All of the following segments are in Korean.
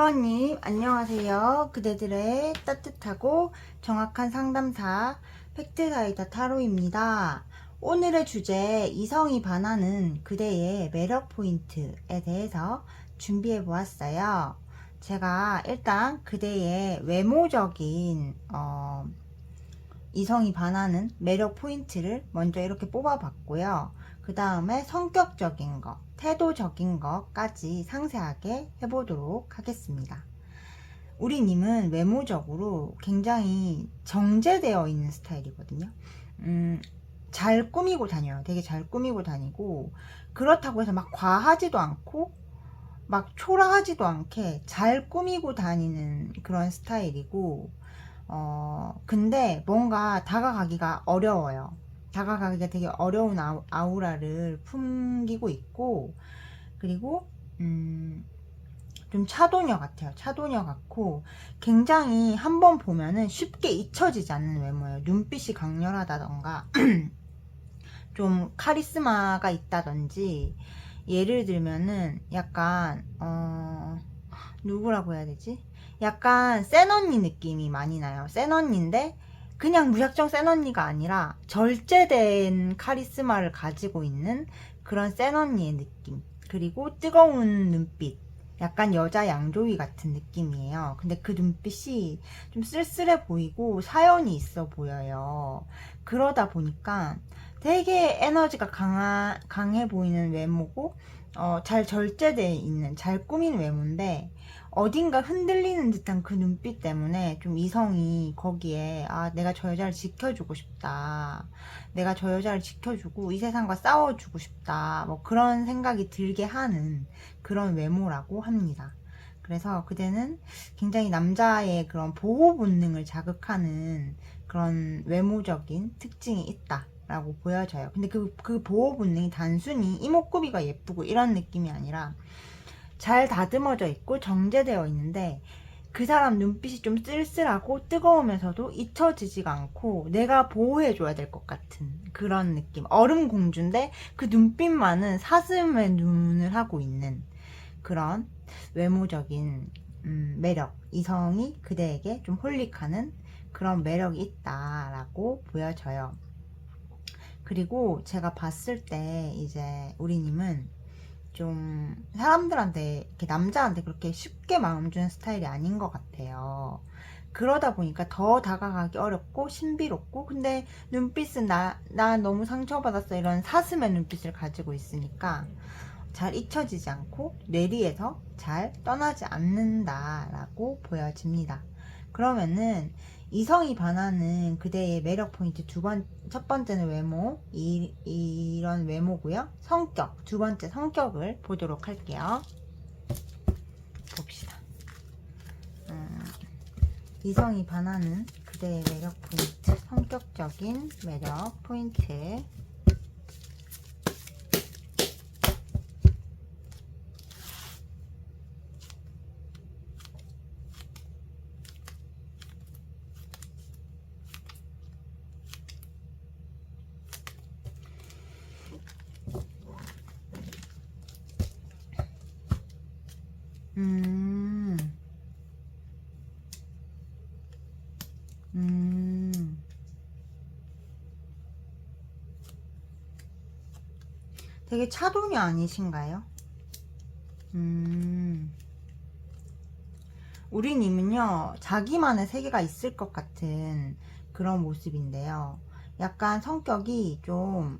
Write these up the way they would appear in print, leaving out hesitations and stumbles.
1번님 안녕하세요. 그대들의 따뜻하고 정확한 상담사 팩트사이다 타로입니다. 오늘의 주제 이성이 반하는 그대의 매력 포인트에 대해서 준비해 보았어요. 제가 일단 그대의 외모적인 이성이 반하는 매력 포인트를 먼저 이렇게 뽑아봤고요. 그 다음에 성격적인 것, 태도적인 것까지 상세하게 해보도록 하겠습니다. 우리님은 외모적으로 굉장히 정제되어 있는 스타일이거든요. 잘 꾸미고 다녀요. 되게 잘 꾸미고 다니고, 그렇다고 해서 막 과하지도 않고 막 초라하지도 않게 잘 꾸미고 다니는 그런 스타일이고, 근데 뭔가 다가가기가 어려워요. 다가가기가 되게 어려운 아우라를 풍기고 있고, 그리고, 좀 차도녀 같아요. 차도녀 같고, 굉장히 한번 보면은 쉽게 잊혀지지 않는 외모예요. 눈빛이 강렬하다던가, 좀 카리스마가 있다든지, 예를 들면은 약간, 누구라고 해야 되지? 약간 센 언니 느낌이 많이 나요. 센 언니인데 그냥 무작정 센 언니가 아니라 절제된 카리스마를 가지고 있는 그런 센 언니의 느낌. 그리고 뜨거운 눈빛. 약간 여자 양조위 같은 느낌이에요. 근데 그 눈빛이 좀 쓸쓸해 보이고 사연이 있어 보여요. 그러다 보니까 되게 에너지가 강해 보이는 외모고, 잘 절제되어 있는, 잘 꾸민 외모인데, 어딘가 흔들리는 듯한 그 눈빛 때문에 좀 이성이 거기에, 아, 내가 저 여자를 지켜주고 싶다. 내가 저 여자를 지켜주고 이 세상과 싸워주고 싶다. 뭐 그런 생각이 들게 하는 그런 외모라고 합니다. 그래서 그대는 굉장히 남자의 그런 보호 본능을 자극하는 그런 외모적인 특징이 있다 라고 보여져요. 근데 그 보호 본능이 단순히 이목구비가 예쁘고 이런 느낌이 아니라 잘 다듬어져 있고 정제되어 있는데, 그 사람 눈빛이 좀 쓸쓸하고 뜨거우면서도 잊혀지지가 않고 내가 보호해줘야 될 것 같은 그런 느낌. 얼음 공주인데 그 눈빛만은 사슴의 눈을 하고 있는 그런 외모적인 매력, 이성이 그대에게 좀 홀릭하는 그런 매력이 있다라고 보여져요. 그리고 제가 봤을 때 이제 우리님은 좀 사람들한테, 이렇게 남자한테 그렇게 쉽게 마음 주는 스타일이 아닌 것 같아요. 그러다 보니까 더 다가가기 어렵고 신비롭고, 근데 눈빛은 나 너무 상처받았어 이런 사슴의 눈빛을 가지고 있으니까 잘 잊혀지지 않고 뇌리에서 잘 떠나지 않는다라고 보여집니다. 그러면은 이성이 반하는 그대의 매력 포인트 첫 번째는 외모, 이런 외모고요. 성격, 두 번째 성격을 보도록 할게요. 봅시다. 이성이 반하는 그대의 매력 포인트, 성격적인 매력 포인트. 음, 되게 차도녀 아니신가요? 우리님은요, 자기만의 세계가 있을 것 같은 그런 모습인데요. 약간 성격이 좀,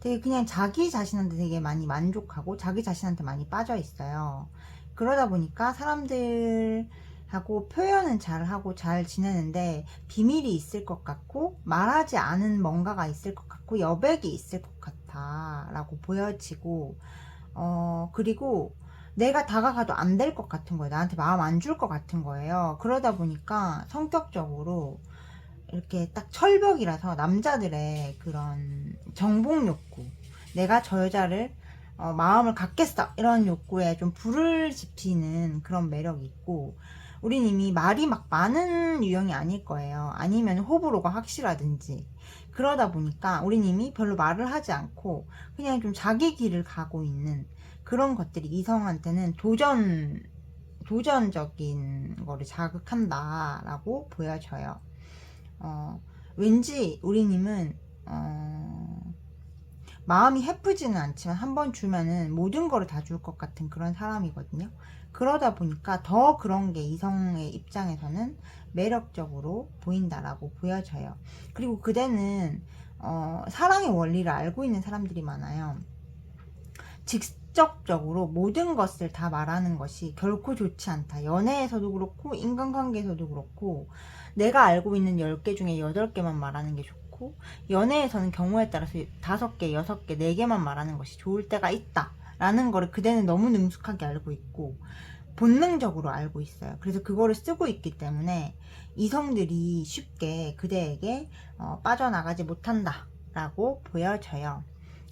되게 그냥 자기 자신한테 되게 많이 만족하고 자기 자신한테 많이 빠져 있어요. 그러다 보니까 사람들하고 표현은 잘 하고 잘 지내는데 비밀이 있을 것 같고 말하지 않은 뭔가가 있을 것 같고 여백이 있을 것 같아 라고 보여지고, 그리고 내가 다가가도 안 될 것 같은 거예요. 나한테 마음 안 줄 것 같은 거예요. 그러다 보니까 성격적으로 이렇게 딱 철벽이라서 남자들의 그런 정복 욕구, 내가 저 여자를 마음을 갖겠어 이런 욕구에 좀 불을 지피는 그런 매력이 있고, 우린 이미 말이 막 많은 유형이 아닐 거예요. 아니면 호불호가 확실하든지. 그러다 보니까 우린 이미 별로 말을 하지 않고 그냥 좀 자기 길을 가고 있는 그런 것들이 이성한테는 도전적인 거를 자극한다라고 보여져요. 왠지 우리님은 마음이 해프지는 않지만 한번 주면은 모든 거를 다 줄 것 같은 그런 사람이거든요. 그러다 보니까 더 그런 게 이성의 입장에서는 매력적으로 보인다라고 보여져요. 그리고 그대는 사랑의 원리를 알고 있는 사람들이 많아요. 직접적으로 모든 것을 다 말하는 것이 결코 좋지 않다. 연애에서도 그렇고 인간관계에서도 그렇고 내가 알고 있는 10개 중에 8개만 말하는 게 좋고 연애에서는 경우에 따라서 5개, 6개, 4개만 말하는 것이 좋을 때가 있다 라는 거를 그대는 너무 능숙하게 알고 있고 본능적으로 알고 있어요. 그래서 그거를 쓰고 있기 때문에 이성들이 쉽게 그대에게 빠져나가지 못한다 라고 보여져요.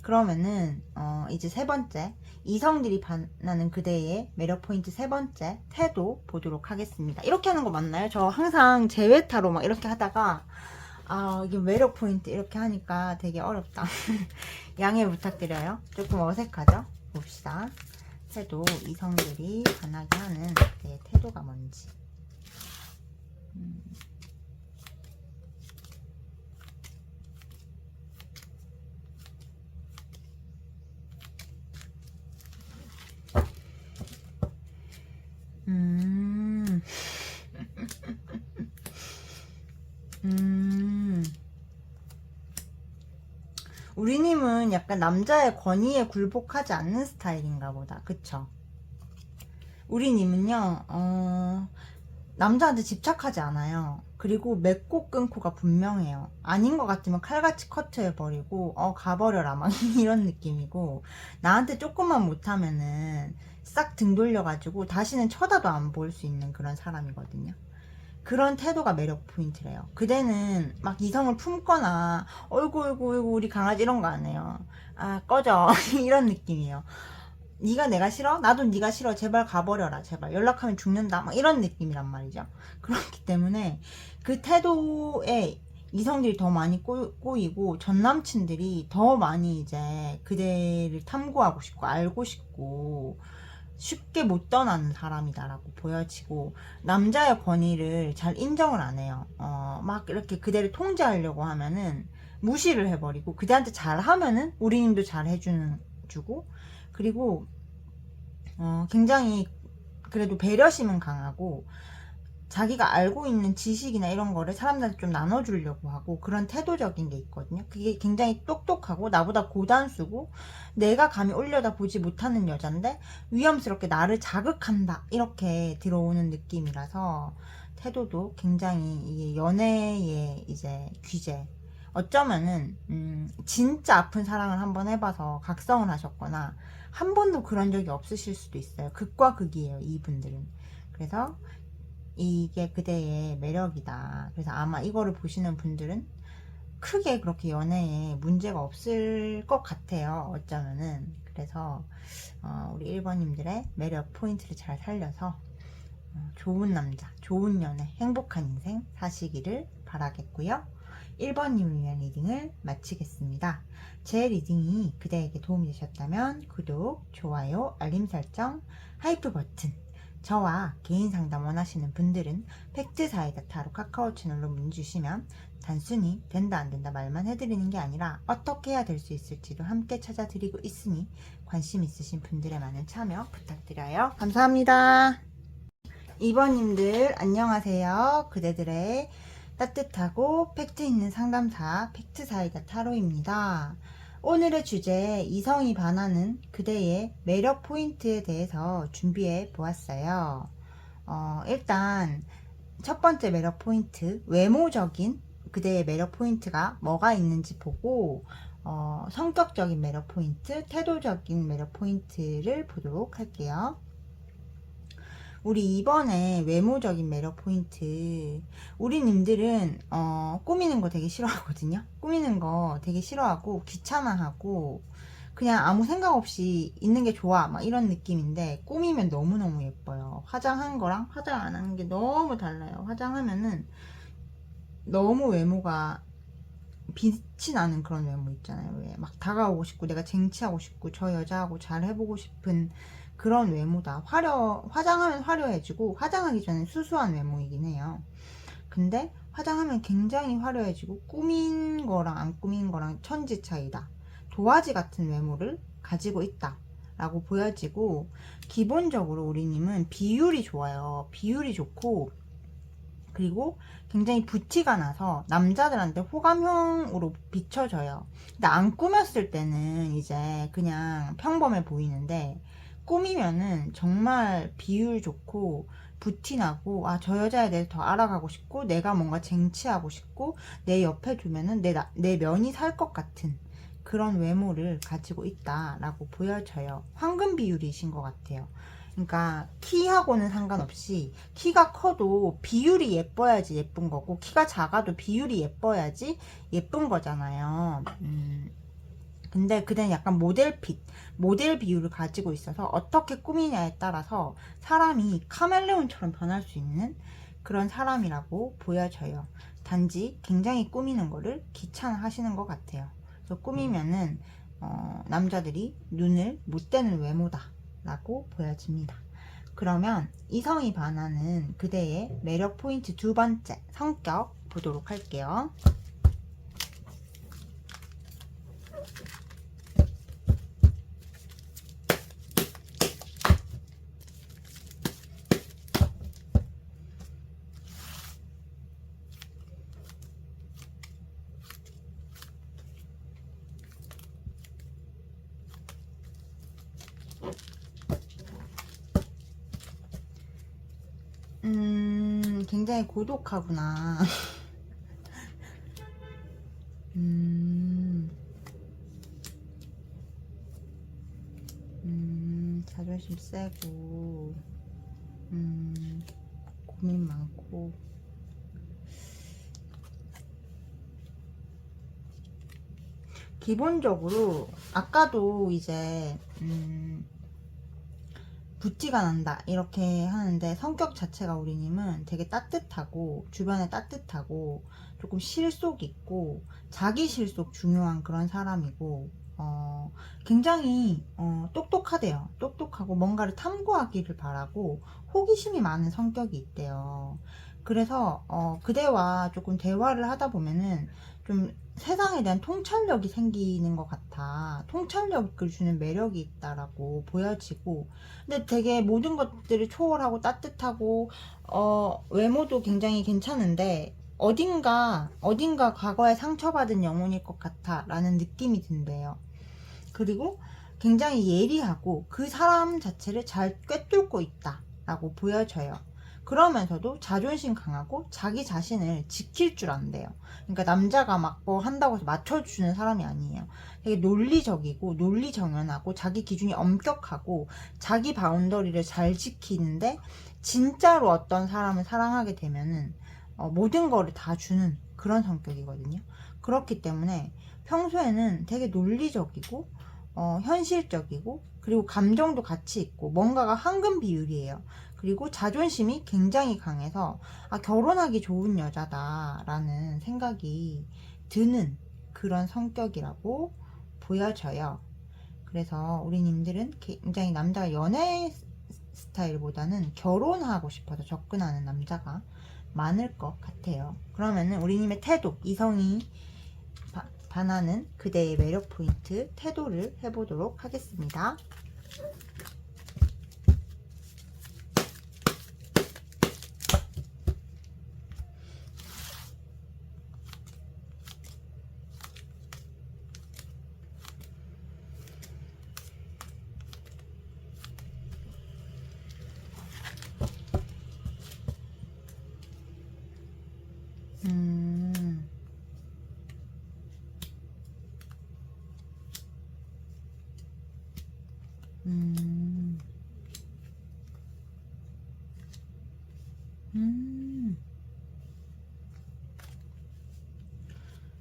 그러면은 이제 세 번째, 이성들이 반하는 그대의 매력 포인트 세 번째 태도 보도록 하겠습니다. 이렇게 하는 거 맞나요? 저 항상 제외타로 막 이렇게 하다가 이게 매력 포인트 이렇게 하니까 되게 어렵다. 양해 부탁드려요. 조금 어색하죠? 봅시다. 태도, 이성들이 반하게 하는 그대의 태도가 뭔지. 음. 우리님은 약간 남자의 권위에 굴복하지 않는 스타일인가 보다. 그쵸? 우리님은요, 남자한테 집착하지 않아요. 그리고 맺고 끊고가 분명해요. 아닌 것 같으면 칼같이 커트해버리고, 가버려라. 막 이런 느낌이고, 나한테 조금만 못하면은 싹 등 돌려가지고 다시는 쳐다도 안 볼 수 있는 그런 사람이거든요. 그런 태도가 매력 포인트래요. 그대는 막 이성을 품거나 어이구 어이구 어이구 우리 강아지 이런 거 안 해요. 꺼져 이런 느낌이에요. 네가 내가 싫어? 나도 네가 싫어. 제발 가버려라. 제발 연락하면 죽는다. 막 이런 느낌이란 말이죠. 그렇기 때문에 그 태도에 이성들이 더 많이 꼬이고 전 남친들이 더 많이 이제 그대를 탐구하고 싶고 알고 싶고 쉽게 못 떠나는 사람이다라고 보여지고 남자의 권위를 잘 인정을 안 해요. 막 이렇게 그대를 통제하려고 하면은 무시를 해버리고 그대한테 잘하면은 우리님도 잘 해주고 그리고 굉장히 그래도 배려심은 강하고 자기가 알고 있는 지식이나 이런 거를 사람들한테 좀 나눠주려고 하고 그런 태도적인 게 있거든요. 그게 굉장히 똑똑하고 나보다 고단수고 내가 감히 올려다 보지 못하는 여잔데 위험스럽게 나를 자극한다 이렇게 들어오는 느낌이라서 태도도 굉장히 이게 연애의 이제 귀재 어쩌면은 진짜 아픈 사랑을 한번 해봐서 각성을 하셨거나 한 번도 그런 적이 없으실 수도 있어요. 극과 극이에요 이분들은. 그래서 이게 그대의 매력이다. 그래서 아마 이거를 보시는 분들은 크게 그렇게 연애에 문제가 없을 것 같아요. 어쩌면은. 그래서 우리 1번님들의 매력 포인트를 잘 살려서 좋은 남자, 좋은 연애, 행복한 인생 사시기를 바라겠고요. 1번님을 위한 리딩을 마치겠습니다. 제 리딩이 그대에게 도움이 되셨다면 구독, 좋아요, 알림 설정, 하이프 버튼 저와 개인 상담 원하시는 분들은 팩트사이다 타로 카카오 채널로 문의 주시면 단순히 된다 안 된다 말만 해드리는 게 아니라 어떻게 해야 될 수 있을지도 함께 찾아드리고 있으니 관심 있으신 분들의 많은 참여 부탁드려요. 감사합니다. 2번님들 안녕하세요. 그대들의 따뜻하고 팩트 있는 상담사 팩트사이다 타로입니다. 오늘의 주제 이성이 반하는 그대의 매력 포인트에 대해서 준비해 보았어요. 일단 첫 번째 매력 포인트 외모적인 그대의 매력 포인트가 뭐가 있는지 보고 성격적인 매력 포인트, 태도적인 매력 포인트를 보도록 할게요. 우리 이번에 외모적인 매력 포인트 우리님들은 꾸미는 거 되게 싫어하거든요. 꾸미는 거 되게 싫어하고 귀찮아하고 그냥 아무 생각 없이 있는 게 좋아 막 이런 느낌인데 꾸미면 너무너무 예뻐요. 화장한 거랑 화장 안 하는 게 너무 달라요. 화장하면은 너무 외모가 빛이 나는 그런 외모 있잖아요. 왜 막 다가오고 싶고 내가 쟁취하고 싶고 저 여자하고 잘 해보고 싶은 그런 외모다. 화장하면 화려해지고 화장하기 전에 수수한 외모이긴 해요. 근데 화장하면 굉장히 화려해지고 꾸민 거랑 안 꾸민 거랑 천지 차이다. 도화지 같은 외모를 가지고 있다 라고 보여지고, 기본적으로 우리님은 비율이 좋아요. 비율이 좋고, 그리고 굉장히 부티가 나서 남자들한테 호감형으로 비춰져요. 근데 안 꾸몄을 때는 이제 그냥 평범해 보이는데, 꾸미면은 정말 비율 좋고 부티 나고, 아, 저 여자에 대해서 더 알아가고 싶고, 내가 뭔가 쟁취하고 싶고, 내 옆에 두면은 내 면이 살 것 같은 그런 외모를 가지고 있다라고 보여져요. 황금 비율이신 것 같아요. 그러니까 키하고는 상관없이 키가 커도 비율이 예뻐야지 예쁜 거고, 키가 작아도 비율이 예뻐야지 예쁜 거잖아요. 근데 그대는 약간 모델 비율을 가지고 있어서 어떻게 꾸미냐에 따라서 사람이 카멜레온처럼 변할 수 있는 그런 사람이라고 보여져요. 단지 굉장히 꾸미는 거를 귀찮아하시는 것 같아요. 그래서 꾸미면은 남자들이 눈을 못 떼는 외모다 라고 보여집니다. 그러면 이성이 반하는 그대의 매력 포인트 두 번째, 성격 보도록 할게요. 굉장히 고독하구나. 자존심 세고, 고민 많고. 기본적으로, 아까도 이제, 부티가 난다 이렇게 하는데, 성격 자체가 우리님은 되게 따뜻하고 주변에 따뜻하고 조금 실속 있고 자기 실속 중요한 그런 사람이고, 굉장히 똑똑하대요. 똑똑하고 뭔가를 탐구하기를 바라고 호기심이 많은 성격이 있대요. 그래서 그대와 조금 대화를 하다 보면은 좀 세상에 대한 통찰력이 생기는 것 같아. 통찰력을 주는 매력이 있다라고 보여지고, 근데 되게 모든 것들을 초월하고 따뜻하고, 외모도 굉장히 괜찮은데, 어딘가 과거에 상처받은 영혼일 것 같아 라는 느낌이 든대요. 그리고 굉장히 예리하고 그 사람 자체를 잘 꿰뚫고 있다 라고 보여져요. 그러면서도 자존심 강하고 자기 자신을 지킬 줄 안대요. 그러니까 남자가 막 뭐 한다고 해서 맞춰주는 사람이 아니에요. 되게 논리적이고 논리정연하고 자기 기준이 엄격하고 자기 바운더리를 잘 지키는데, 진짜로 어떤 사람을 사랑하게 되면은 모든 거를 다 주는 그런 성격이거든요. 그렇기 때문에 평소에는 되게 논리적이고 현실적이고, 그리고 감정도 같이 있고 뭔가가 황금 비율이에요. 그리고 자존심이 굉장히 강해서 결혼하기 좋은 여자다라는 생각이 드는 그런 성격이라고 보여져요. 그래서 우리님들은 굉장히 남자가 연애 스타일보다는 결혼하고 싶어서 접근하는 남자가 많을 것 같아요. 그러면은 우리님의 태도, 이성이 반하는 그대의 매력 포인트 태도를 해보도록 하겠습니다.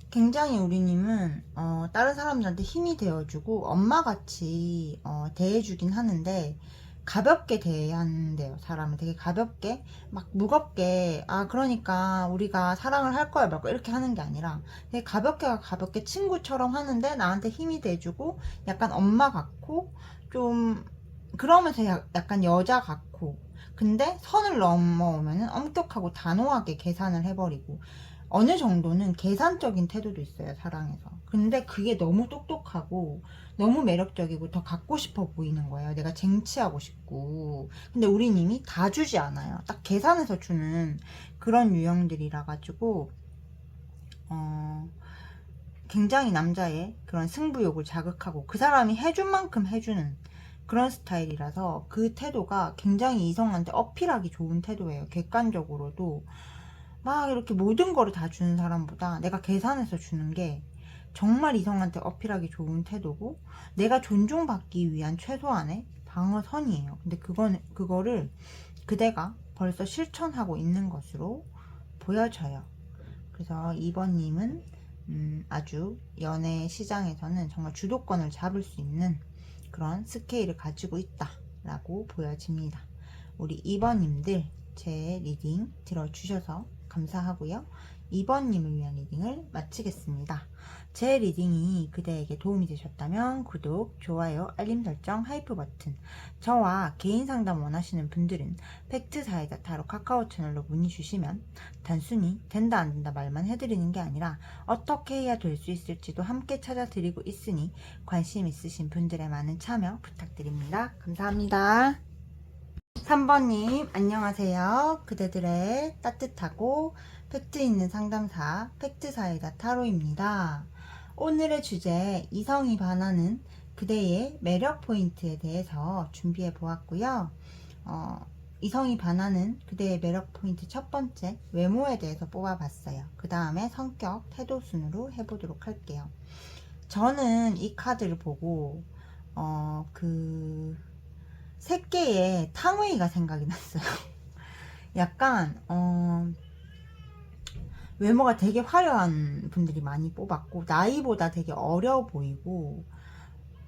굉장히 우리님은 다른 사람들한테 힘이 되어주고 엄마같이 대해주긴 하는데, 가볍게 대해야 한대요. 사람을 되게 가볍게, 막 무겁게, 그러니까 우리가 사랑을 할 거야 말고 이렇게 하는 게 아니라 되게 가볍게 친구처럼 하는데 나한테 힘이 돼주고, 약간 엄마 같고 좀 그러면서 약간 여자 같고, 근데 선을 넘어오면은 엄격하고 단호하게 계산을 해버리고, 어느 정도는 계산적인 태도도 있어요, 사랑에서. 근데 그게 너무 똑똑하고 너무 매력적이고 더 갖고 싶어 보이는 거예요. 내가 쟁취하고 싶고. 근데 우린 이미 다 주지 않아요. 딱 계산해서 주는 그런 유형들이라 가지고 굉장히 남자의 그런 승부욕을 자극하고 그 사람이 해준 만큼 해주는 그런 스타일이라서 그 태도가 굉장히 이성한테 어필하기 좋은 태도예요. 객관적으로도 막 이렇게 모든 거를 다 주는 사람보다 내가 계산해서 주는 게 정말 이성한테 어필하기 좋은 태도고, 내가 존중받기 위한 최소한의 방어선이에요. 근데 그거를 그대가 벌써 실천하고 있는 것으로 보여져요. 그래서 2번님은 아주 연애 시장에서는 정말 주도권을 잡을 수 있는 그런 스케일을 가지고 있다라고 보여집니다. 우리 2번님들 제 리딩 들어주셔서 감사하고요. 2번님을 위한 리딩을 마치겠습니다. 제 리딩이 그대에게 도움이 되셨다면 구독, 좋아요, 알림 설정, 하이프 버튼, 저와 개인 상담 원하시는 분들은 팩트사이다 타로 카카오 채널로 문의 주시면 단순히 된다 안 된다 말만 해드리는 게 아니라 어떻게 해야 될 수 있을지도 함께 찾아드리고 있으니 관심 있으신 분들의 많은 참여 부탁드립니다. 감사합니다. 3번님 안녕하세요. 그대들의 따뜻하고 팩트 있는 상담사 팩트사이다 타로입니다. 오늘의 주제 이성이 반하는 그대의 매력 포인트에 대해서 준비해 보았고요. 이성이 반하는 그대의 매력 포인트 첫 번째 외모에 대해서 뽑아봤어요. 그 다음에 성격, 태도 순으로 해보도록 할게요. 저는 이 카드를 보고 세 개의 탕웨이가 생각이 났어요. 약간 외모가 되게 화려한 분들이 많이 뽑았고, 나이보다 되게 어려 보이고,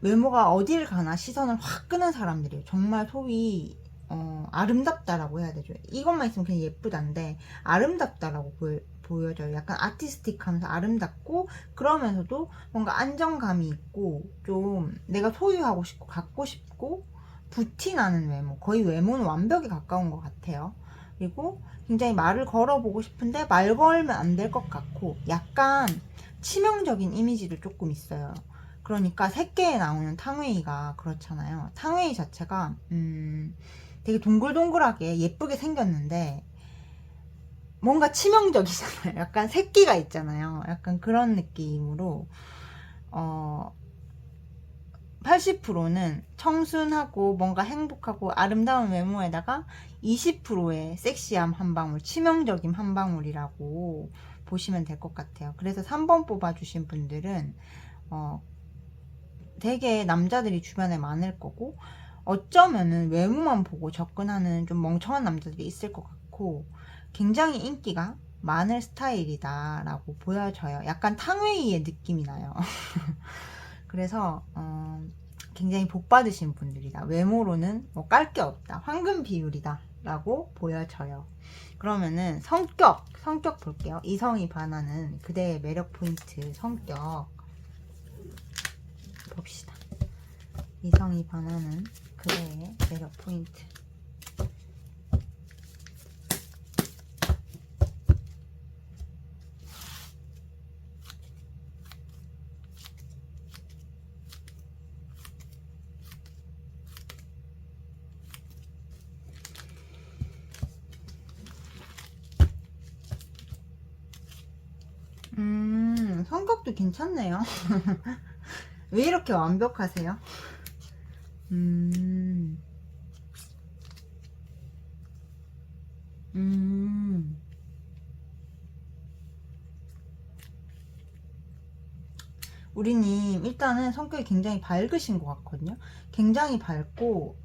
외모가 어딜 가나 시선을 확 끄는 사람들이에요. 정말 소위 아름답다라고 해야 되죠. 이것만 있으면 그냥 예쁘단데 아름답다라고 보여져요. 약간 아티스틱하면서 아름답고, 그러면서도 뭔가 안정감이 있고 좀 내가 소유하고 싶고 갖고 싶고 부티나는 외모, 거의 외모는 완벽에 가까운 것 같아요. 그리고 굉장히 말을 걸어보고 싶은데 말 걸면 안 될 것 같고, 약간 치명적인 이미지도 조금 있어요. 그러니까 새끼에 나오는 탕웨이가 그렇잖아요. 탕웨이 자체가 되게 동글동글하게 예쁘게 생겼는데 뭔가 치명적이잖아요. 약간 새끼가 있잖아요. 약간 그런 느낌으로 80%는 청순하고 뭔가 행복하고 아름다운 외모에다가 20%의 섹시함 한 방울, 치명적인 한 방울이라고 보시면 될 것 같아요. 그래서 3번 뽑아주신 분들은 되게 남자들이 주변에 많을 거고, 어쩌면은 외모만 보고 접근하는 좀 멍청한 남자들이 있을 것 같고, 굉장히 인기가 많을 스타일이다 라고 보여져요. 약간 탕웨이의 느낌이 나요. 그래서 굉장히 복받으신 분들이다. 외모로는 뭐 깔 게 없다. 황금 비율이다 라고 보여져요. 그러면은 성격 볼게요. 이성이 반하는 그대의 매력 포인트 성격 봅시다. 이성이 반하는 그대의 매력 포인트. 성격도 괜찮네요. 왜 이렇게 완벽하세요? 우리님 일단은 성격이 굉장히 밝으신 것 같거든요. 굉장히 밝고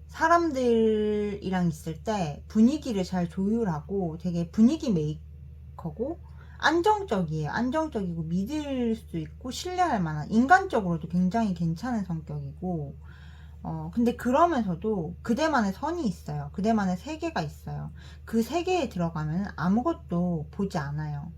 사람들이랑 있을 때 분위기를 잘 조율하고 되게 분위기 메이커고 안정적이에요. 안정적이고 믿을 수 있고 신뢰할 만한, 인간적으로도 굉장히 괜찮은 성격이고, 근데 그러면서도 그대만의 선이 있어요. 그대만의 세계가 있어요. 그 세계에 들어가면 아무것도 보지 않아요.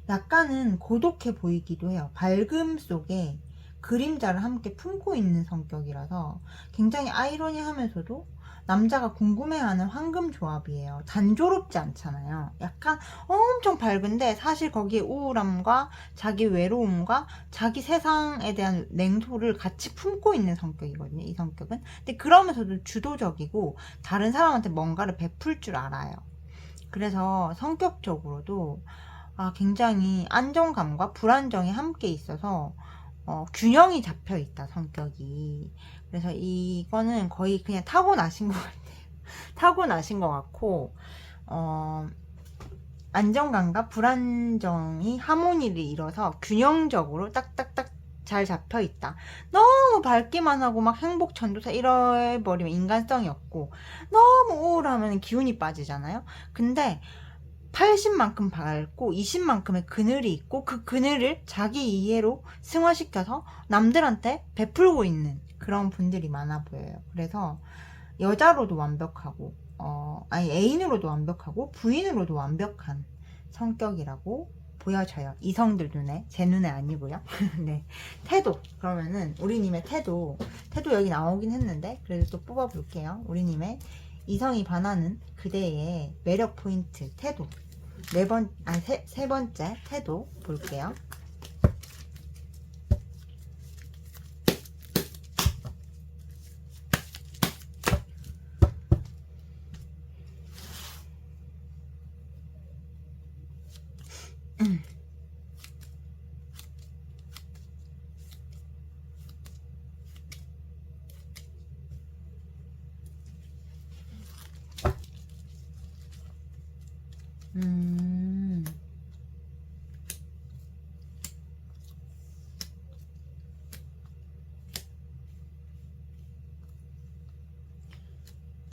약간은 고독해 보이기도 해요. 밝음 속에 그림자를 함께 품고 있는 성격이라서 굉장히 아이러니하면서도 남자가 궁금해하는 황금 조합이에요. 단조롭지 않잖아요. 약간 엄청 밝은데 사실 거기에 우울함과 자기 외로움과 자기 세상에 대한 냉소를 같이 품고 있는 성격이거든요. 이 성격은. 근데 그러면서도 주도적이고 다른 사람한테 뭔가를 베풀 줄 알아요. 그래서 성격적으로도 굉장히 안정감과 불안정이 함께 있어서 균형이 잡혀 있다, 성격이. 그래서 이거는 거의 그냥 타고나신 것 같아요. 타고나신 것 같고, 안정감과 불안정이 하모니를 이뤄서 균형적으로 딱딱딱 잘 잡혀 있다. 너무 밝기만 하고 막 행복 전도사 이래버리면 인간성이 없고, 너무 우울하면 기운이 빠지잖아요. 근데 80만큼 밝고 20만큼의 그늘이 있고 그 그늘을 자기 이해로 승화시켜서 남들한테 베풀고 있는 그런 분들이 많아 보여요. 그래서 여자로도 완벽하고 애인으로도 완벽하고 부인으로도 완벽한 성격이라고 보여져요. 이성들 눈에, 제 눈에 아니고요. 네. 태도. 그러면은 우리님의 태도 여기 나오긴 했는데 그래도 또 뽑아볼게요. 우리님의 이성이 반하는 그대의 매력 포인트, 태도. 세 번째 태도 볼게요.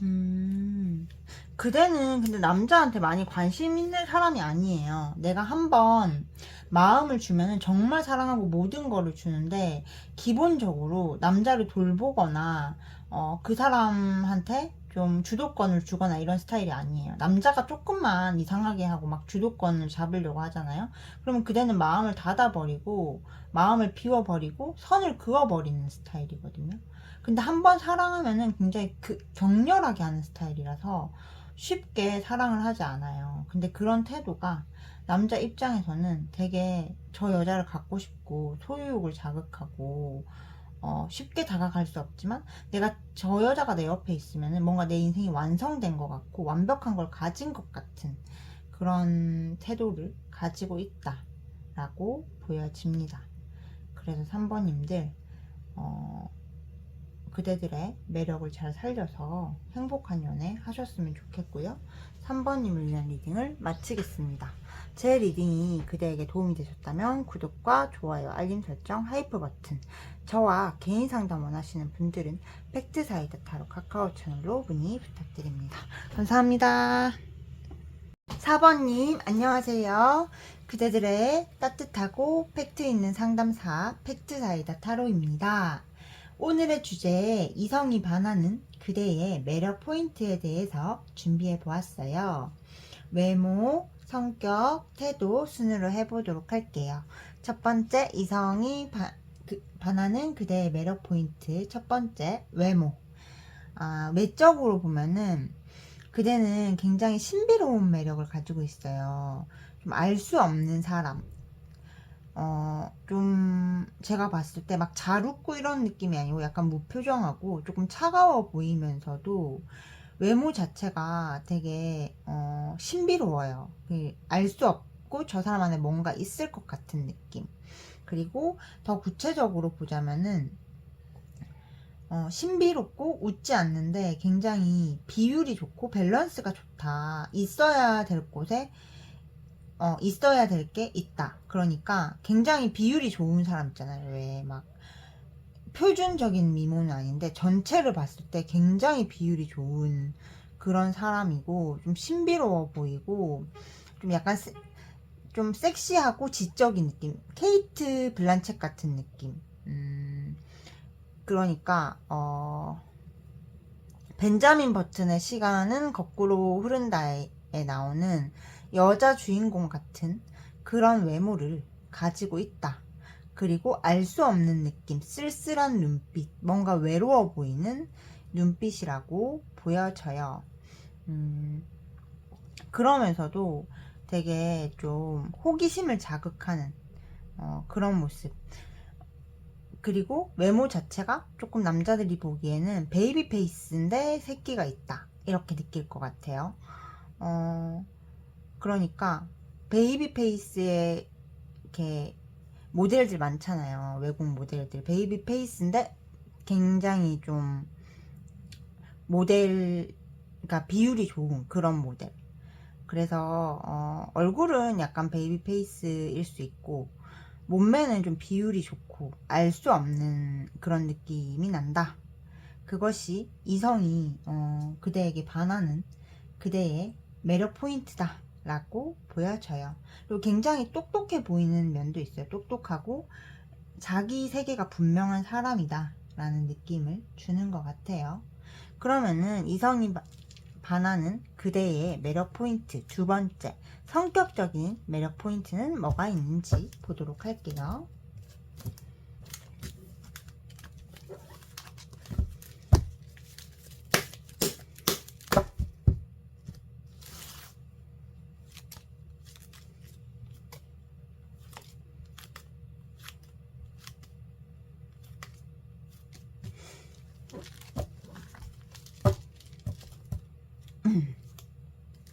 음, 그대는 근데 남자한테 많이 관심 있는 사람이 아니에요. 내가 한번 마음을 주면은 정말 사랑하고 모든 거를 주는데 기본적으로 남자를 돌보거나 그 사람한테 좀 주도권을 주거나 이런 스타일이 아니에요. 남자가 조금만 이상하게 하고 막 주도권을 잡으려고 하잖아요. 그러면 그대는 마음을 닫아버리고 마음을 비워버리고 선을 그어버리는 스타일이거든요. 근데 한 번 사랑하면은 굉장히 격렬하게 하는 스타일이라서 쉽게 사랑을 하지 않아요. 근데 그런 태도가 남자 입장에서는 되게 저 여자를 갖고 싶고 소유욕을 자극하고 쉽게 다가갈 수 없지만 내가 저 여자가 내 옆에 있으면 뭔가 내 인생이 완성된 것 같고 완벽한 걸 가진 것 같은 그런 태도를 가지고 있다라고 보여집니다. 그래서 3번님들 그대들의 매력을 잘 살려서 행복한 연애 하셨으면 좋겠고요. 3번님을 위한 리딩을 마치겠습니다. 제 리딩이 그대에게 도움이 되셨다면 구독과 좋아요, 알림 설정, 하이프 버튼, 저와 개인 상담 원하시는 분들은 팩트사이다 타로 카카오 채널로 문의 부탁드립니다. 감사합니다. 4번님 안녕하세요. 그대들의 따뜻하고 팩트 있는 상담사 팩트사이다 타로입니다. 오늘의 주제 이성이 반하는 그대의 매력 포인트에 대해서 준비해 보았어요. 외모, 성격, 태도 순으로 해보도록 할게요. 첫 번째 이성이 반하는 그대의 매력 포인트. 첫 번째 외모. 외적으로 보면은 그대는 굉장히 신비로운 매력을 가지고 있어요. 좀 알 수 없는 사람. 좀 제가 봤을 때 막 잘 웃고 이런 느낌이 아니고 약간 무표정하고 조금 차가워 보이면서도 외모 자체가 되게 신비로워요. 알 수 없고 저 사람 안에 뭔가 있을 것 같은 느낌. 그리고 더 구체적으로 보자면은 신비롭고 웃지 않는데 굉장히 비율이 좋고 밸런스가 좋다. 있어야 될 곳에 있어야 될 게 있다. 그러니까 굉장히 비율이 좋은 사람 있잖아요. 왜 막 표준적인 미모는 아닌데 전체를 봤을 때 굉장히 비율이 좋은 그런 사람이고 좀 신비로워 보이고 좀 약간 좀 섹시하고 지적인 느낌. 케이트 블란쳇 같은 느낌. 그러니까 벤자민 버튼의 시간은 거꾸로 흐른다에 나오는 여자 주인공 같은 그런 외모를 가지고 있다. 그리고 알 수 없는 느낌, 쓸쓸한 눈빛, 뭔가 외로워 보이는 눈빛이라고 보여져요. 그러면서도 되게 좀 호기심을 자극하는 그런 모습. 그리고 외모 자체가 조금 남자들이 보기에는 베이비 페이스인데 새끼가 있다, 이렇게 느낄 것 같아요. 그러니까 베이비 페이스에 이렇게 모델들 많잖아요. 외국 모델들 베이비 페이스인데 굉장히 좀 모델, 그러니까 비율이 좋은 그런 모델. 그래서 얼굴은 약간 베이비 페이스일 수 있고 몸매는 좀 비율이 좋고 알 수 없는 그런 느낌이 난다. 그것이 이성이 그대에게 반하는 그대의 매력 포인트다 라고 보여져요. 그리고 굉장히 똑똑해 보이는 면도 있어요. 똑똑하고 자기 세계가 분명한 사람이다 라는 느낌을 주는 것 같아요. 그러면은 이성이 반하는 그대의 매력 포인트 두 번째, 성격적인 매력 포인트는 뭐가 있는지 보도록 할게요.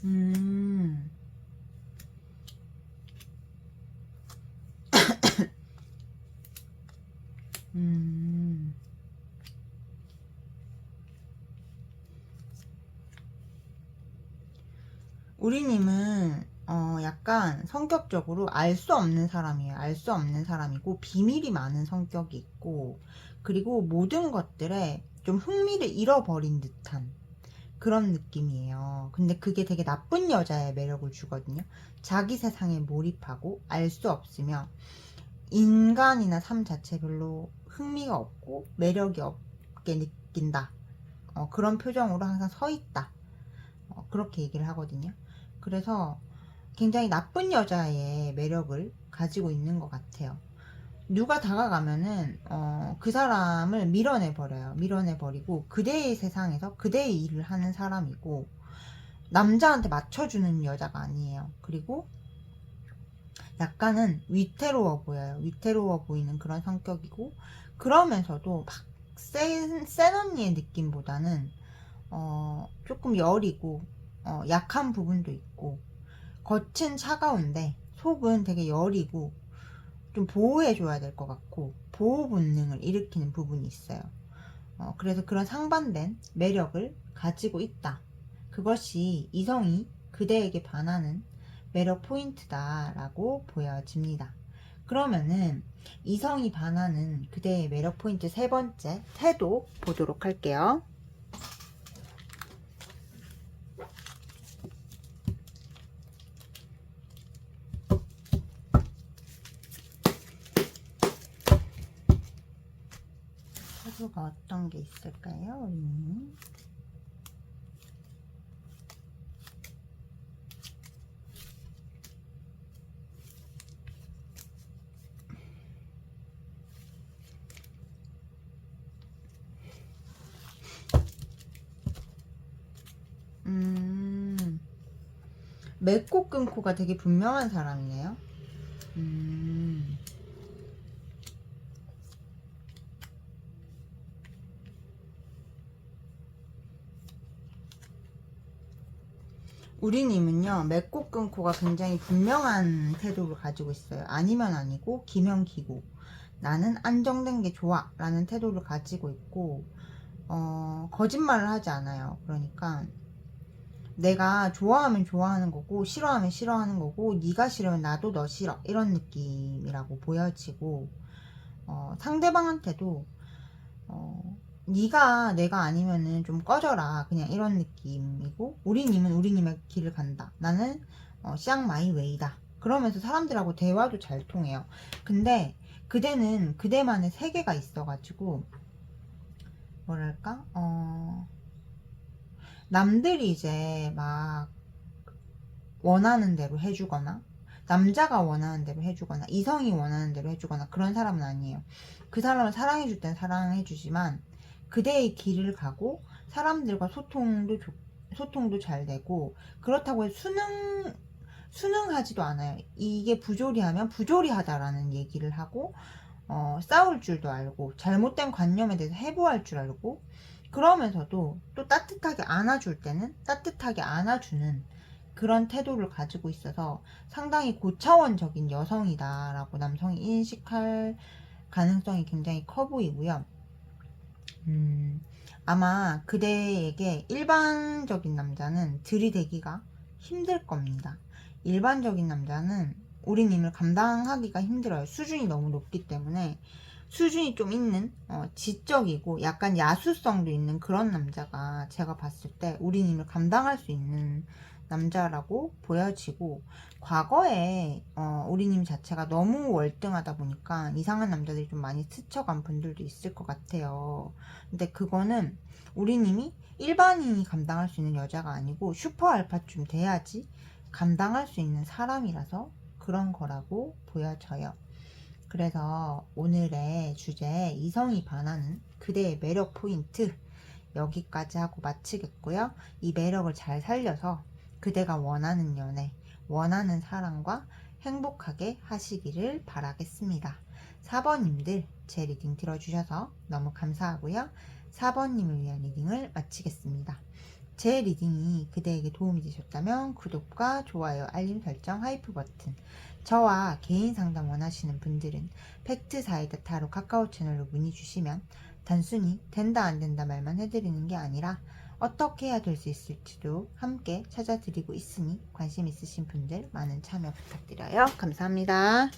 음, 음, 우리님은 약간 성격적으로 알 수 없는 사람이에요. 알 수 없는 사람이고 비밀이 많은 성격이 있고, 그리고 모든 것들에 좀 흥미를 잃어버린 듯한 그런 느낌이에요. 근데 그게 되게 나쁜 여자의 매력을 주거든요. 자기 세상에 몰입하고 알 수 없으며 인간이나 삶 자체 별로 흥미가 없고 매력이 없게 느낀다. 그런 표정으로 항상 서 있다. 그렇게 얘기를 하거든요. 그래서 굉장히 나쁜 여자의 매력을 가지고 있는 것 같아요. 누가 다가가면은 그 사람을 밀어내버려요. 밀어내버리고 그대의 세상에서 그대의 일을 하는 사람이고 남자한테 맞춰주는 여자가 아니에요. 그리고 약간은 위태로워 보여요. 위태로워 보이는 그런 성격이고, 그러면서도 막 센 언니의 느낌보다는 조금 여리고 약한 부분도 있고, 겉은 차가운데 속은 되게 여리고 좀 보호해줘야 될 것 같고 보호 본능을 일으키는 부분이 있어요. 그래서 그런 상반된 매력을 가지고 있다. 그것이 이성이 그대에게 반하는 매력 포인트다라고 보여집니다. 그러면은 이성이 반하는 그대의 매력 포인트 세 번째, 태도 보도록 할게요. 태도가 어떤 게 있을까요? 맺고 끊고가 되게 분명한 사람이네요. 우리님은요, 맺고 끊고가 굉장히 분명한 태도를 가지고 있어요. 아니면 아니고, 기면 기고. 나는 안정된 게 좋아. 라는 태도를 가지고 있고, 거짓말을 하지 않아요. 그러니까, 내가 좋아하면 좋아하는 거고, 싫어하면 싫어하는 거고, 네가 싫으면 나도 너 싫어. 이런 느낌이라고 보여지고, 상대방한테도, 네가 내가 아니면은 좀 꺼져라, 그냥 이런 느낌이고, 우리님은 우리님의 길을 간다. 나는 쌍 마이 웨이다. 그러면서 사람들하고 대화도 잘 통해요. 근데 그대는 그대만의 세계가 있어가지고 뭐랄까 남들이 이제 막 원하는 대로 해주거나 남자가 원하는 대로 해주거나 이성이 원하는 대로 해주거나 그런 사람은 아니에요. 그 사람을 사랑해줄 땐 사랑해주지만 그대의 길을 가고 사람들과 소통도 잘 되고 그렇다고 해서 순응하지도 않아요. 이게 부조리하면 부조리하다라는 얘기를 하고 싸울 줄도 알고 잘못된 관념에 대해서 해부할 줄 알고 그러면서도 또 따뜻하게 안아줄 때는 따뜻하게 안아주는 그런 태도를 가지고 있어서 상당히 고차원적인 여성이다라고 남성이 인식할 가능성이 굉장히 커 보이고요. 아마 그대에게 일반적인 남자는 들이대기가 힘들 겁니다. 일반적인 남자는 우리님을 감당하기가 힘들어요. 수준이 너무 높기 때문에 수준이 좀 있는 지적이고 약간 야수성도 있는 그런 남자가 제가 봤을 때 우리님을 감당할 수 있는 남자라고 보여지고 과거에 우리님 자체가 너무 월등하다 보니까 이상한 남자들이 좀 많이 스쳐간 분들도 있을 것 같아요. 근데 그거는 우리님이 일반인이 감당할 수 있는 여자가 아니고 슈퍼 알파쯤 돼야지 감당할 수 있는 사람이라서 그런 거라고 보여져요. 그래서 오늘의 주제 이성이 반하는 그대의 매력 포인트 여기까지 하고 마치겠고요. 이 매력을 잘 살려서 그대가 원하는 연애, 원하는 사랑과 행복하게 하시기를 바라겠습니다. 4번님들 제 리딩 들어주셔서 너무 감사하고요. 4번님을 위한 리딩을 마치겠습니다. 제 리딩이 그대에게 도움이 되셨다면 구독과 좋아요, 알림 설정, 하이프 버튼 저와 개인 상담 원하시는 분들은 팩트사이다 타로 카카오 채널로 문의 주시면 단순히 된다 안 된다 말만 해드리는 게 아니라 어떻게 해야 될 수 있을지도 함께 찾아드리고 있으니 관심 있으신 분들 많은 참여 부탁드려요. 감사합니다.